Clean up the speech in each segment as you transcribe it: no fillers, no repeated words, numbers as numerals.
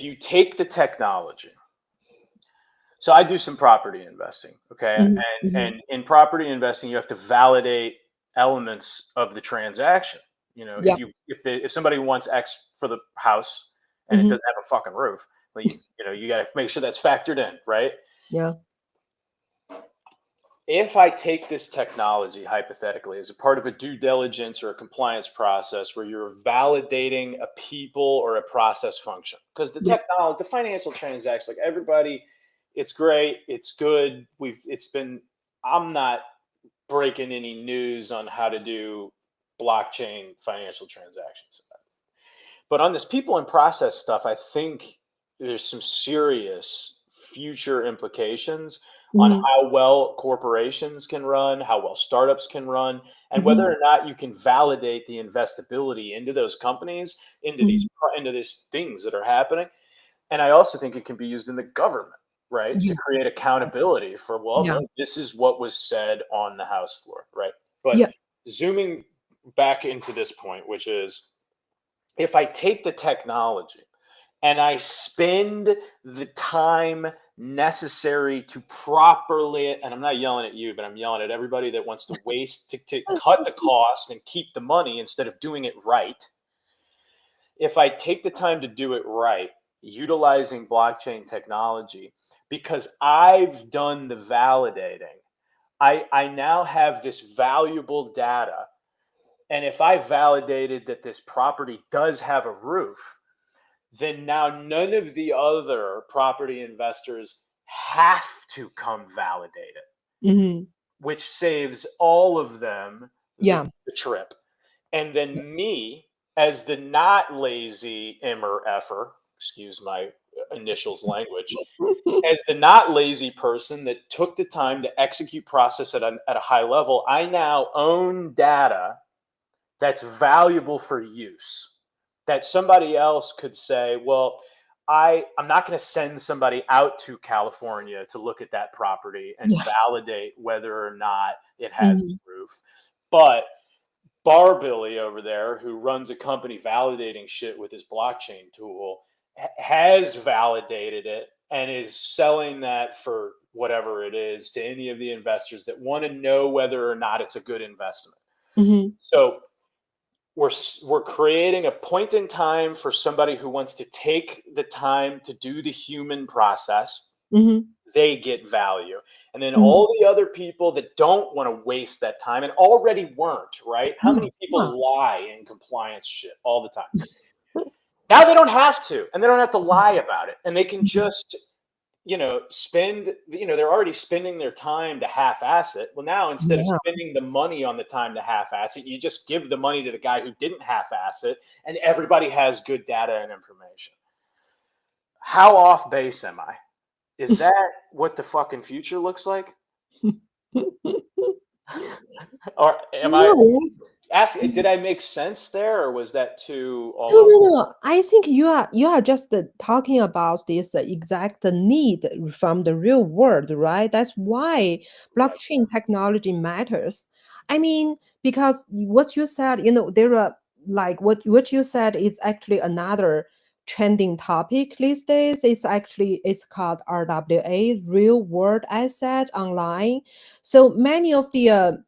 you take the technology, so I do some property investing, okay? Mhm, And in property investing, you have to validate elements of the transaction. yeah. If somebody wants X for the house and it Mhm, doesn't have a fucking roof, well, you got to make sure that's factored in, right? yeah. If I take this technology hypothetically as a part of a due diligence or a compliance process where you're validating a people or a process function, because the Yeah. technology, the financial transaction, like everybody, it's great, it's good. I'm not breaking any news on how to do blockchain financial transactions. But on this people and process stuff, I think there's some serious future implications on Mhm, how well corporations can run, how well startups can run, and mhm, whether or not you can validate the investability into those companies, mhm. into these things that are happening. And I also think it can be used in the government, right, to Yeah. create accountability for, well, Yeah. no, this is what was said on the House floor, right? But Yes. zooming back into this point, which is if I take the technology and I spend the time necessary to properly, and I'm not yelling at you, but I'm yelling at everybody that wants to waste to cut the cost and keep the money instead of doing it right. If I take the time to do it right, utilizing blockchain technology, because I've done the validating, I now have this valuable data. And if I validated that this property does have a roof, then now none of the other property investors have to come validate it, Mhm. which saves all of them Yeah. the trip. And then me, as the not lazy Emmer effer, excuse my initials language, as the not lazy person that took the time to execute process at a high level, I now own data that's valuable for use that somebody else could say, well, I'm not going to send somebody out to California to look at that property and Yeah. validate whether or not it has Mhm. a roof. But Bar Billy over there, who runs a company validating shit with his blockchain tool, has validated it and is selling that for whatever it is to any of the investors that want to know whether or not it's a good investment. Mhm. So we're we're creating a point in time for somebody who wants to take the time to do the human process. Mhm. They get value. And then Mhm. all the other people that don't want to waste that time and already weren't, right? How Yeah. many Yeah. people lie in compliance shit all the time? Now they don't have to, and they don't have to lie about it. And they can Mhm. just they're already spending their time to half-ass it. Well, now instead of Yeah. spending the money on the time to half-ass it, you just give the money to the guy who didn't half-ass it, and everybody has good data and information. How off base am I? Is that what the fucking future looks like? Or am I No. asking, did I make sense there, or was that too all No, over? no, no. I think you are just talking about this exact need from the real world, right? That's why Right. blockchain technology matters. I mean, because what you said, there are like what you said is actually another trending topic these days. It's called RWA, real world asset online. So many of the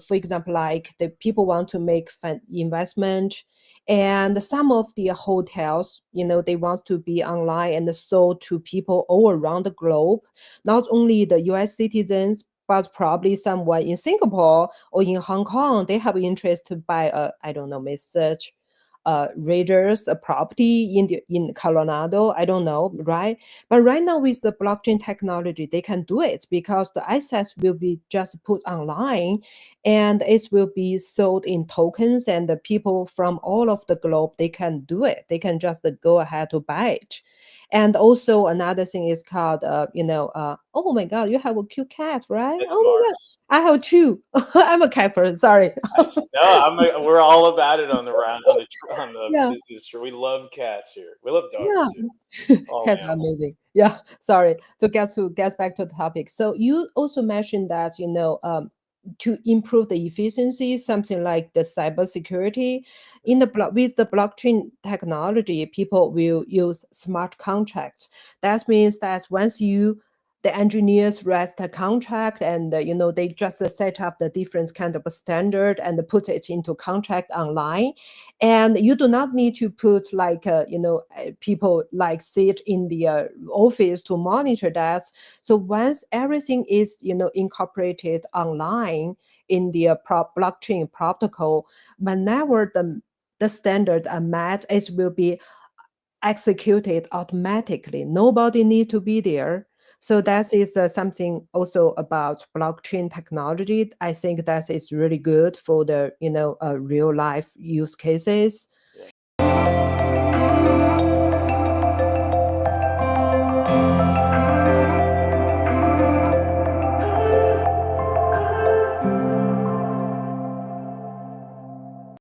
for example, like the people want to make investment, and some of the hotels, they want to be online and sold to people all around the globe, not only the US citizens, but probably someone in Singapore or in Hong Kong. They have interest to buy a, I don't know, may search Raiders a property in Colorado. I don't know, right? But right now with the blockchain technology, they can do it because the assets will be just put online, and it will be sold in tokens, and the people from all of the globe, they can do it. They can just go ahead to buy it. And also another thing is called oh my god, you have a cute cat, right? That's Oh my god, Mars. I have two. I'm a cat person, sorry. No, we're all about it on the round on the Yeah. business trip. We love cats here. We love dogs too. Yeah. All Cats are animals. amazing. Yeah. Sorry. To get back to the topic. So you also mentioned that, to improve the efficiency, something like the cybersecurity. With the blockchain technology, people will use smart contracts. That means that once the engineers write a contract, and they just set up the different kind of standard and put it into contract online, and you do not need to put like people like sit in the office to monitor that. So once everything is incorporated online in the blockchain protocol, whenever the standards are met, it will be executed automatically. Nobody need to be there. So that is something also about blockchain technology. I think that is really good for the real life use cases.